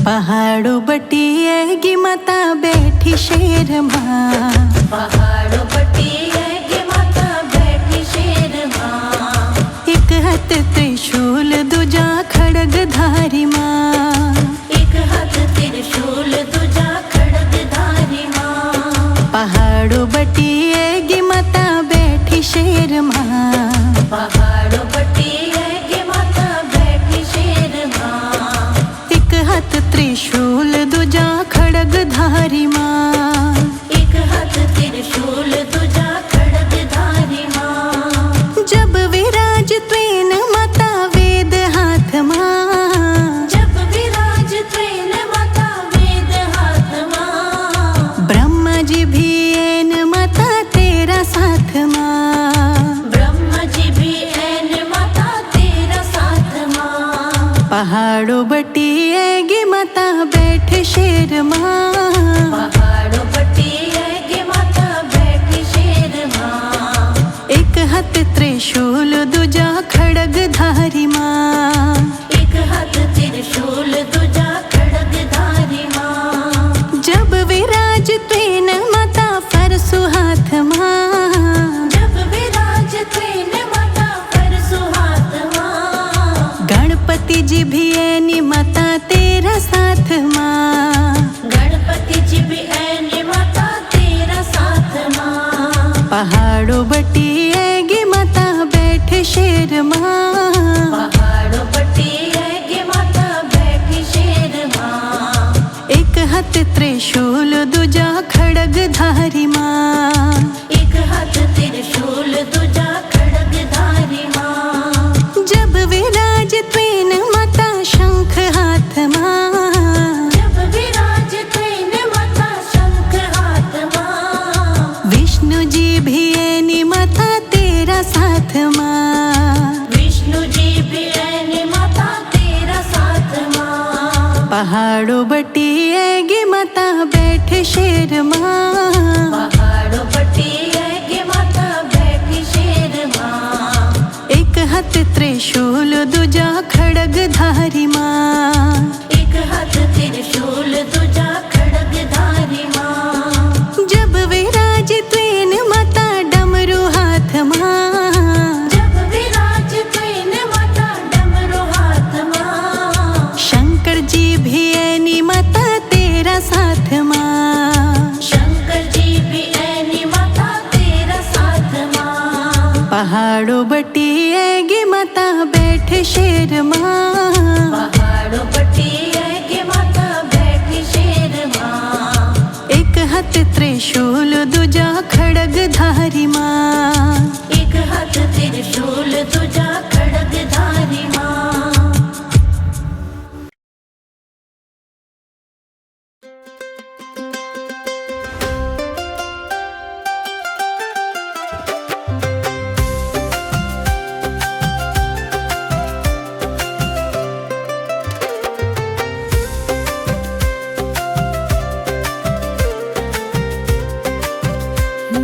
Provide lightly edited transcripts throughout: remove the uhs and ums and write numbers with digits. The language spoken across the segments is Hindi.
पहाड़ों बटिएगी माता बैठी शेर माँ। पहाड़ों बटिएगी माता बैठी शेर माँ। एक हाथ त्रिशूल दूजा खड़गधारी माँ। एक हाथ त्रिशूल दूजा खड़गधारी माँ। पहाड़ों बटिएगी माता बैठी शेर माँ। पहाड़ों बटिएगी माता बैठी शेर माँ। एक हाथ त्रिशूल दूजा खड़गधारी माँ। एक हाथ त्रिशूल दूजा खड़गधारी माँ। जब विराज त्वेन माता वेद हाथ माँ। जब विराज त्वेन माता वेद हाथ माँ। ब्रह्मा जी भी एन माता तेरा साथ माँ। ब्रह्मा जी भी एन माता तेरा साथ माँ। पहाड़ों बटिएगी माता बैठ शेर माँ। पहाड़ों बटिएगी माता बैठी शेर माँ। एक हाथ त्रिशूल दूजा खड़गधारी माँ। एक हाथ त्रिशूल दूजा खड़गधारी माँ। जब विराज त्वेन माता फरसु हाथ माँ। जब विराज त्वेन माता फरसु हाथ माँ। गणपति जी भी एनी माता तेरा साथ माँ। गणपति जी भी एनी माता तेरा साथ माँ। पहाड़ों बटिएगी माता बैठ शेर माँ। पहाड़ों बटिएगी माता बैठी शेर माँ। एक हाथ त्रिशूल दूजा खड़गधारी माँ। एक हाथ त्रिशूल दूजा खड़गधारी माँ। जब विराज त्वेन माता शंख हाथ माँ। जब विराज त्वेन माता शंख हाथ माँ। विष्णु जी भी एनी माता तेरा साथ माँ। विष्णु जी भी एनी माता तेरा साथ माँ। पहाड़ों बटिएगी माता बैठ शेर माँ। पहाड़ों बटिएगी माता बैठी शेर माँ। एक हाथ त्रिशूल दूजा खड़गधारी माँ। एक हाथ त्रिशूल दूजा खड़गधारी माँ। जब विराज त्वेन माता डमरू हाथ माँ। जब विराज त्वेन माता डमरू हाथ माँ। शंकर जी भी एनी माता तेरा साथ माँ। शंकर जी भी एनी माता तेरा साथ माँ। पहाड़ों बटिएगी माता बैठ शेर माँ। पहाड़ों बटिएगी माता बैठी शेर माँ। एक हाथ त्रिशूल दूजा खड़गधारी माँ। एक हाथ त्रिशूल दूजा खड़गधारी माँ।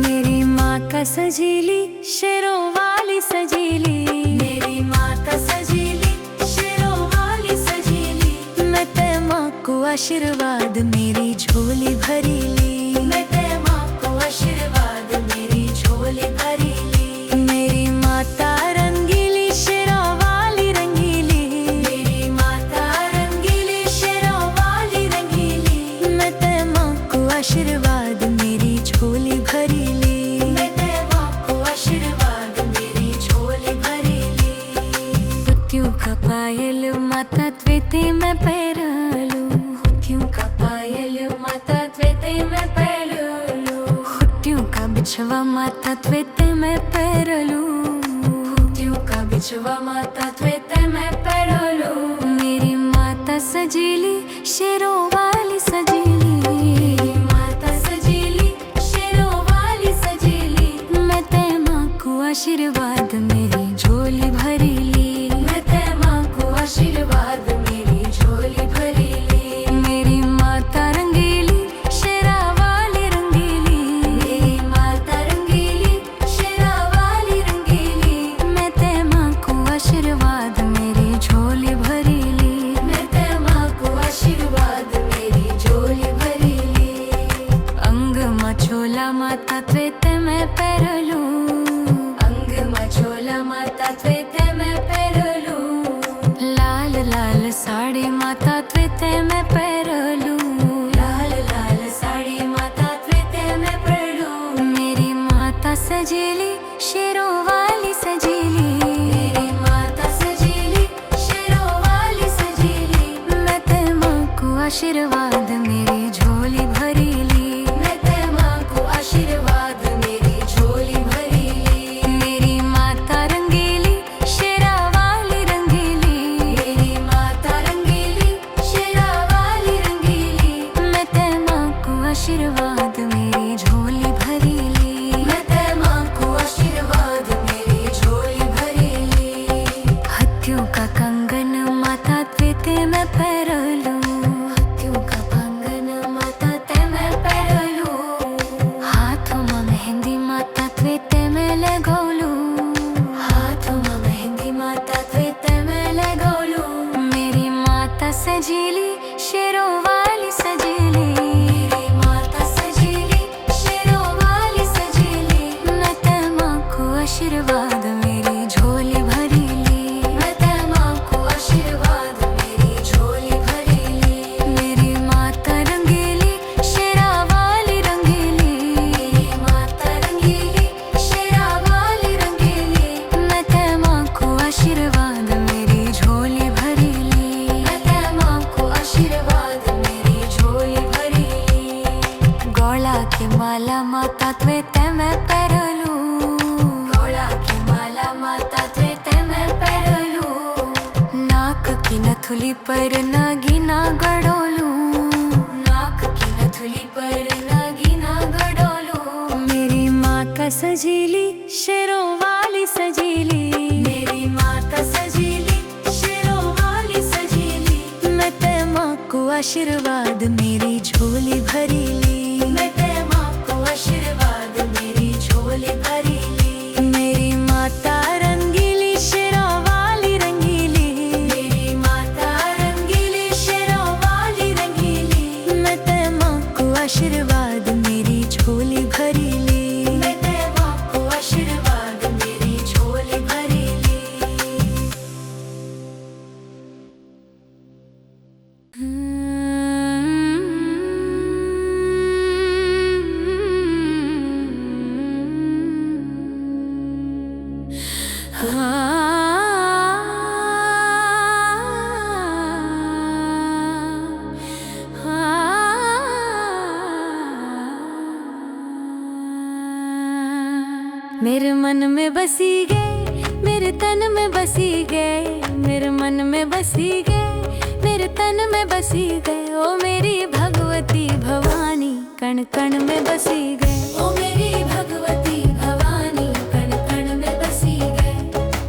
मेरी माँ का सजीली शेरों वाली सजीली। मेरी माँ का सजीली शेरों वाली सजीली। मैं ते माँ को आशीर्वाद मेरी झोली भरी ली। मैं ते माँ को आशीर्वाद मेरी झोली भरी ली। मेरी माता रंगीली शेरों वाली रंगीली। मेरी माता रंगीली शेरों वाली रंगीली। मैं ते माँ को आशीर्वाद मेरी झोली भरी ली। मैं ते माँ को आशीर्वाद मेरी झोली भरी ली। हुत्यों का पायल माता त्वेते मैं पैरालू। हुत्यों का पायल माता त्वेते मैं पैरालू। हुत्यों का बिछवा माता त्वेते मैं पैरालू। हुत्यों का बिछवा माता त्वेते मैं पैरालू। मेरी माता सजीली शेरों वाली सजीली। मेरी माता सजीली शेरों वाली सजीली। मैं ते माँ को आशीर्वाद मेरी झोली भरी ली। मैं ते माँ को आशीर्वाद मेरी झोली भरी ली। मेरी माता रंगीली शेरा वाली रंगीली। मेरी माता रंगीली शेरा वाली रंगीली। मैं ते माँ को आशीर्वाद मेरी झोली भरी ली। मैं ते माँ को आशीर्वाद त्वेते मैं पेरलू अंग मचोला माता त्वेते मैं पेरलू लाल लाल साड़ी माता त्वेते मैं पेरलू लाल लाल साड़ी माता त्वेते मैं पेरलू मेरी माता सजीली शेरों वाली सजीली मेरी माता सजीली शेरों वाली सजीली मैं ते माँ को आशीर्वाद मेरी झोली भरी ली मैं ते माँ को आशीर्वाद मेरी झोली भरी ली मेरी माता रंगीली शेरा वाली रंगीली मेरी माता रंगीली शेरा वाली रंगीली मैं ते माँ को आशीर्वाद मेरी झोली भरी ली मैं ते माँ को आशीर्वाद मेरी झोली भरी ली हथियों का कंगन माता त्वेते मैं पेरलू हथियों का कंगन माता ते मैं पेरलू हाथों में मेहंदी माता त्वेते मैं लगोलू हाथों में मेहंदी माता त्वेते मैं लगोलू मेरी माता सजीली शेरों वाली सजीली मेरी माता सजीली शेरों वाली सजीली मैं ते माँ को आशीर्वाद मेरी झोली भरी ली मैं ते माँ को आशीर्वाद मेरी झोली भरी ली मेरी माता रंगीली शेरा वाली रंगीली मेरी माता रंगीली शेरा वाली रंगीली मैं ते माँ को आशीर्वाद मेरी झोली भरी ली मैं ते माँ को आशीर्वाद मेरी झोली भरी ली गौला के माला माता त्वेते मैं पेरलू गौला के माला माता त्वेते मैं पेरलू नाक की नथुली पर नागिना गड़ोलू नाक की नथुली पर नागिना गड़ोलू मेरी माँ का सजीली शेरों वाली सजीली मेरी माता सजीली शेरों वाली सजीली मैं ते माँ को आशीर्वाद मेरी झोली भरी ली मैं ते माँ को आशीर्वाद मेरी झोली भरी ली मेरी माता रंगीली शेरों वाली रंगीली मेरी माता रंगीली शेरों वाली रंगीली मैं ते माँ को आशीर्वाद मेरी झोली भरी ली मैं ते माँ को आशीर्वाद मेरी झोली भरी ली मेरे मन में बसी गए मेरे तन में बसी गए मेरे मन में बसी गए मेरे तन में बसी गए ओ मेरी भगवती भवानी कण कण में बसी गए ओ मेरी भगवती भवानी कण कण में बसी गए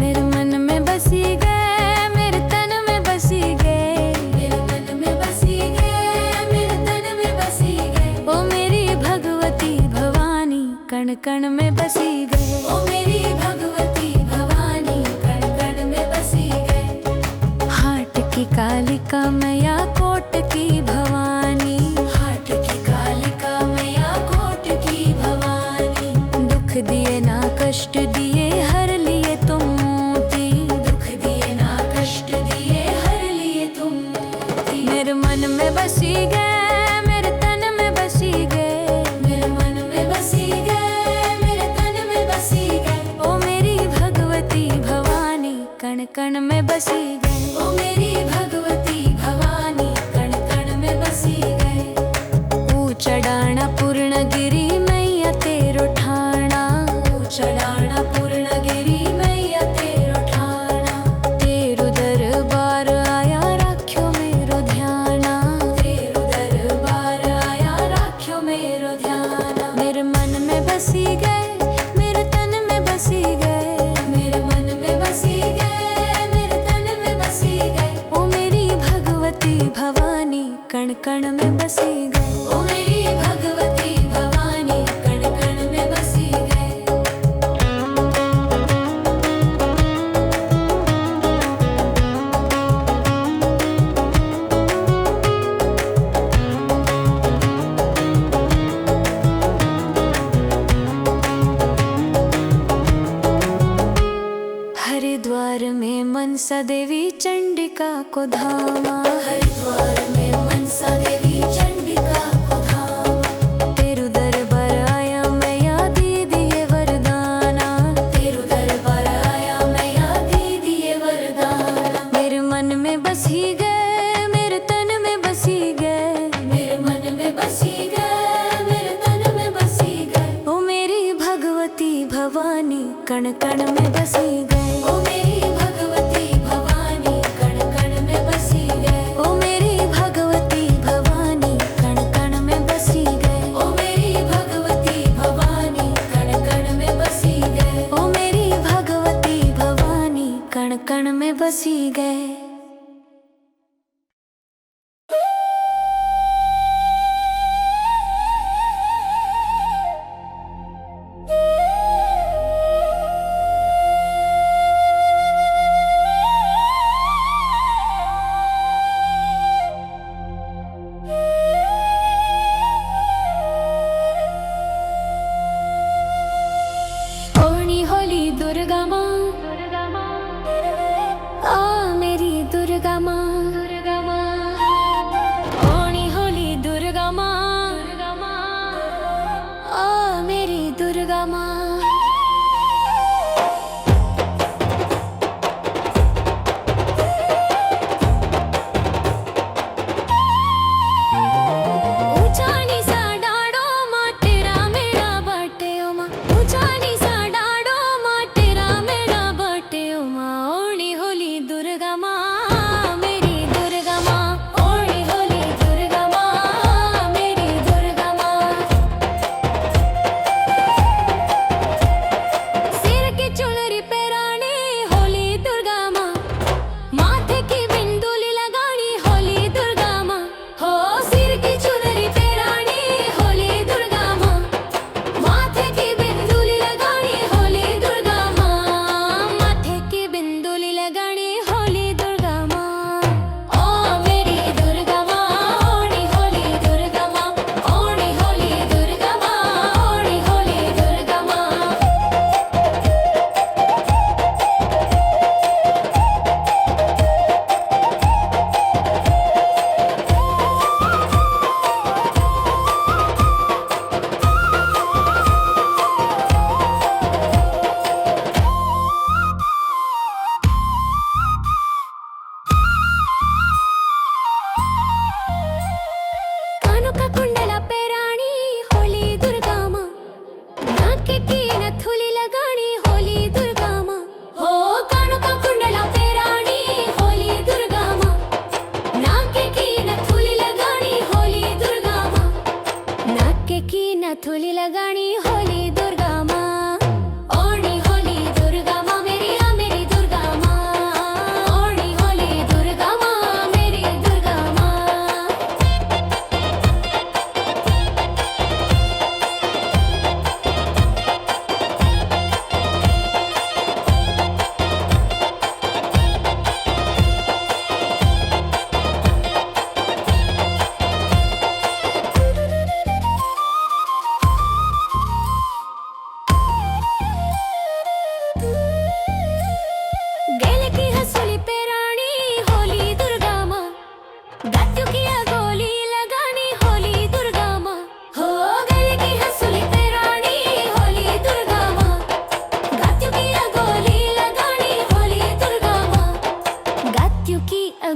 मेरे मन में बसी गए मेरे तन में बसी गए मेरे मन में बसी गए मेरे तन में बसी गए ओ मेरी भगवती भवानी कण कण में बसी गए ओ मेरी भगवती भवानी कण कण में बसी गए हाट की कालिका मैया कोट की भवानी हाट की कालिका मैया कोट की भवानी दुख दिए ना कष्ट दिए हर लिए तुम मोती दुख दिए ना कष्ट दिए हर लिए तुम मोती मेरे मन में बसी गए मेरे तन में बसी गए मेरे मन में बसी गए मेरे तन में बसी गए ओ मेरी भगवती भवानी कण कण में बसी गए ओ मेरी भगवती भवानी कण कण में बसी गए चढ़ाना पूर्णगिरी मैया तेरो ठाणा चढ़ाना पूर्णगिरी मैया तेरो ठाणा तेरो दरबार आया राख्यो मेरो ध्याना तेरो दरबार आया राख्यो मेरो ध्याना मेरे मन में बसी गए मेरे तन में बसी गए मेरे मन में बसी गए मेरे तन में बसी गए ओ मेरी भगवती भवानी कण कण में बसी गए ओ मेरी भगवती भवानी कण कण में बसी गए को धामा, हरिद्वार में मनसा देवी चंडिका को धामा। तेरु दरबार आया मैया दी दिए वरदाना, तेरु दरबार आया मैया दी दिए वरदाना। मेरे मन में बसी गए, मेरे तन में बसी गए, मेरे मन में बसी गए, मेरे तन में बसी गए। ओ मेरी भगवती भवानी कण कण में बसी गए, ओ मेरी भगवती भवानी कण कण में बसी गए, ओ मेरी भगवती भवानी कण कण में बसी गए, ओ मेरी भगवती भवानी कण कण में बसी गए, ओ मेरी भगवती भवानी कण कण में बसी गए। दुर्गा माँ, आ मेरी दुर्गा माँ, दुर्गा माँ, ओणी होली दुर्गा माँ, आ मेरी दुर्गा माँ। थोली लगानी होली दुर्गा माँ, ओणी होली दुर्गा माँ मेरी आ मेरी दुर्गा माँ, ओणी होली दुर्गा माँ मेरी दुर्गा माँ।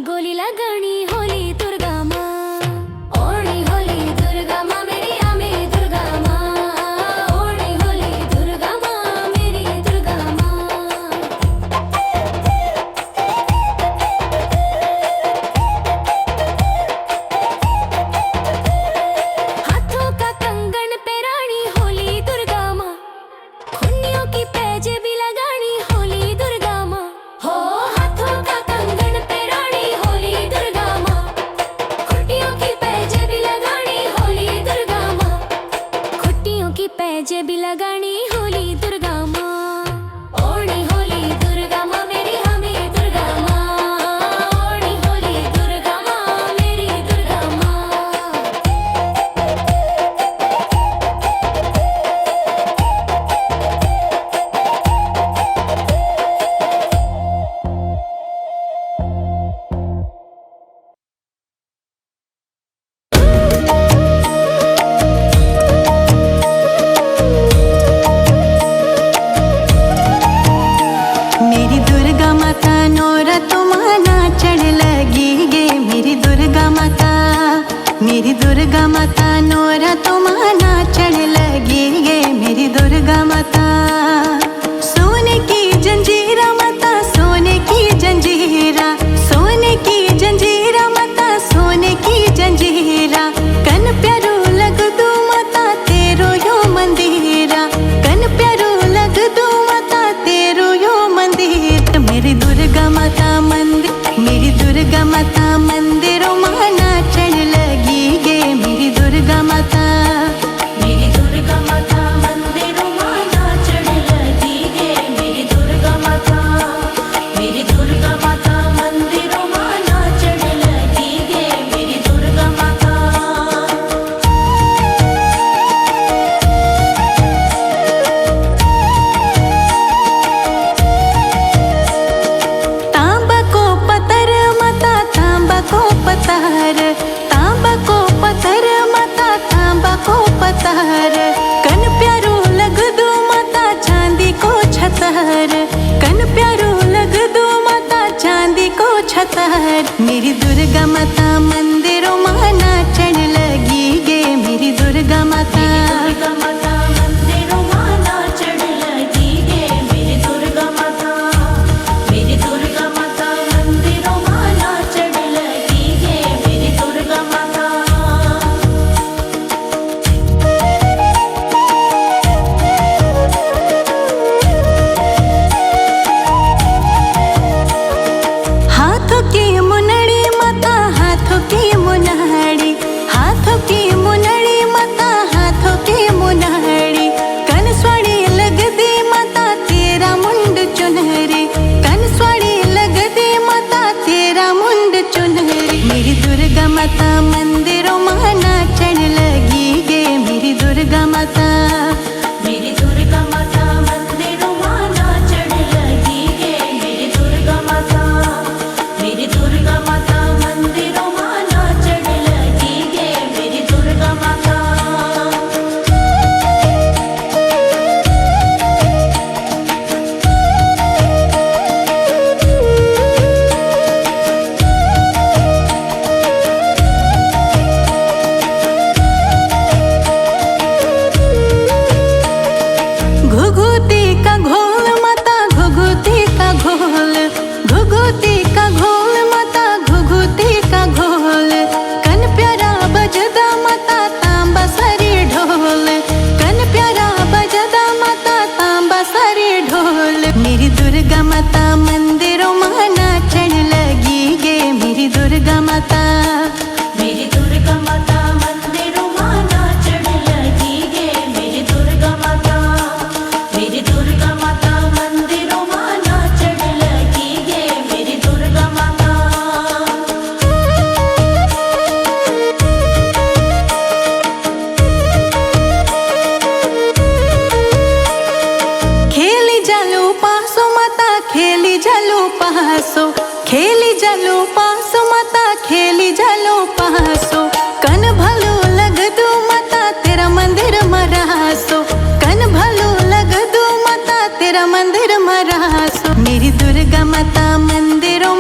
गोली लगानी होली दुर्गा माँ, ओणी होली दुर्गा माँ मेरी आ मेरी दुर्गा माँ, ओणी होली दुर्गा माँ मेरी दुर्गा माँ। हाथों का कंगन पे रानी होली दुर्गा माँ, खुन्नियों की पैजे भी लगानी होली दुर्गा माँ। हो हाथों का कंगन पे रानी होली दुर्गा माँ, खुटियों की पैजे भी लगानी होली दुर्गा माता नोरा तो माना चढ़ लगी गे मेरी दुर्गा माता। सोने की जंजीरा माता सोने की जंजीरा, सोने की जंजीरा माता सोने की जंजीरा। कन प्यारो लग दू माता तेरो यो मंदिरा, कन प्यारो लग दू माता तेरो यो मंदिर। मेरी दुर्गा माता मंदिर, मेरी दुर्गा माता मंदिरों माना चढ़ लगी गे मेरी दुर्गा माता। मेरी दुर्गा माता मंदिरों माना चढ़ लगी गे मेरी दुर्गा माता। मेरी दुर्गा माता मंदिरों माना चढ़ लगी गे मेरी दुर्गा माता। तांबा को पत्थर माता तांबा को पत्थर, तांबा को पत्थर माता तांबा को पत्थर। कन प्यारो लग दो माता चांदी को छतर, कन प्यारो लग दो माता चांदी को छतर। मेरी दुर्गा माता मंदिरों माना चढ़ लगी गे मेरी दुर्गा माता। दुर्गा माता मंदिरों माना चढ़ लगी गे मेरी दुर्गा माता। मेरी दुर्गा माता मंदिरों माना चढ़ लगी गे मेरी दुर्गा माता। हाथों की मुनड़ी माता हाथों की मुनड़ी, हाथों की मुनड़ी माता हाथों की मुनड़ी। कन स्वाड़ी लग दी माता तेरा मुंड चुनहरी, कन स्वाड़ी लग दी माता तेरा मुंड चुनहरी। मेरी दुर्गा माता मंदिरों माना चढ़ लगी गे मेरी दुर्गा माता। मेरी दुर्गा माता मंदिरों माना चढ़ लगी गे मेरी दुर्गा माता। मेरी दुर्गा माता मंदिरों माना चढ़ लगी गे मेरी दुर्गा माता। घुघुती का घोल माता घुघुती का घोल, घुघुती का घोल माता घुघुती का घोल। कन प्यारा बजदा माता तांबा सरी ढोल, कन प्यारा बजदा माता तांबा सरी ढोल। मेरी दुर्गा माता मंदिरों माना चढ़ लगी गे मेरी दुर्गा माता। मेरी दुर्गा माता मंदिरों माना चढ़ लगी गे मेरी दुर्गा माता। मेरी दुर्गा माता मंदिरों माना चढ़ लगी गे मेरी दुर्गा माता। खेली जालो पासो माता खेली जालो पासो, खेली जालो पासो माता खेली जालो पासो। कन भलो लग दू माता तेरा मंदिर मरासो, कन भलो लग दू माता तेरा मंदिर मरासो। मेरी दुर्गा माता मंदिरों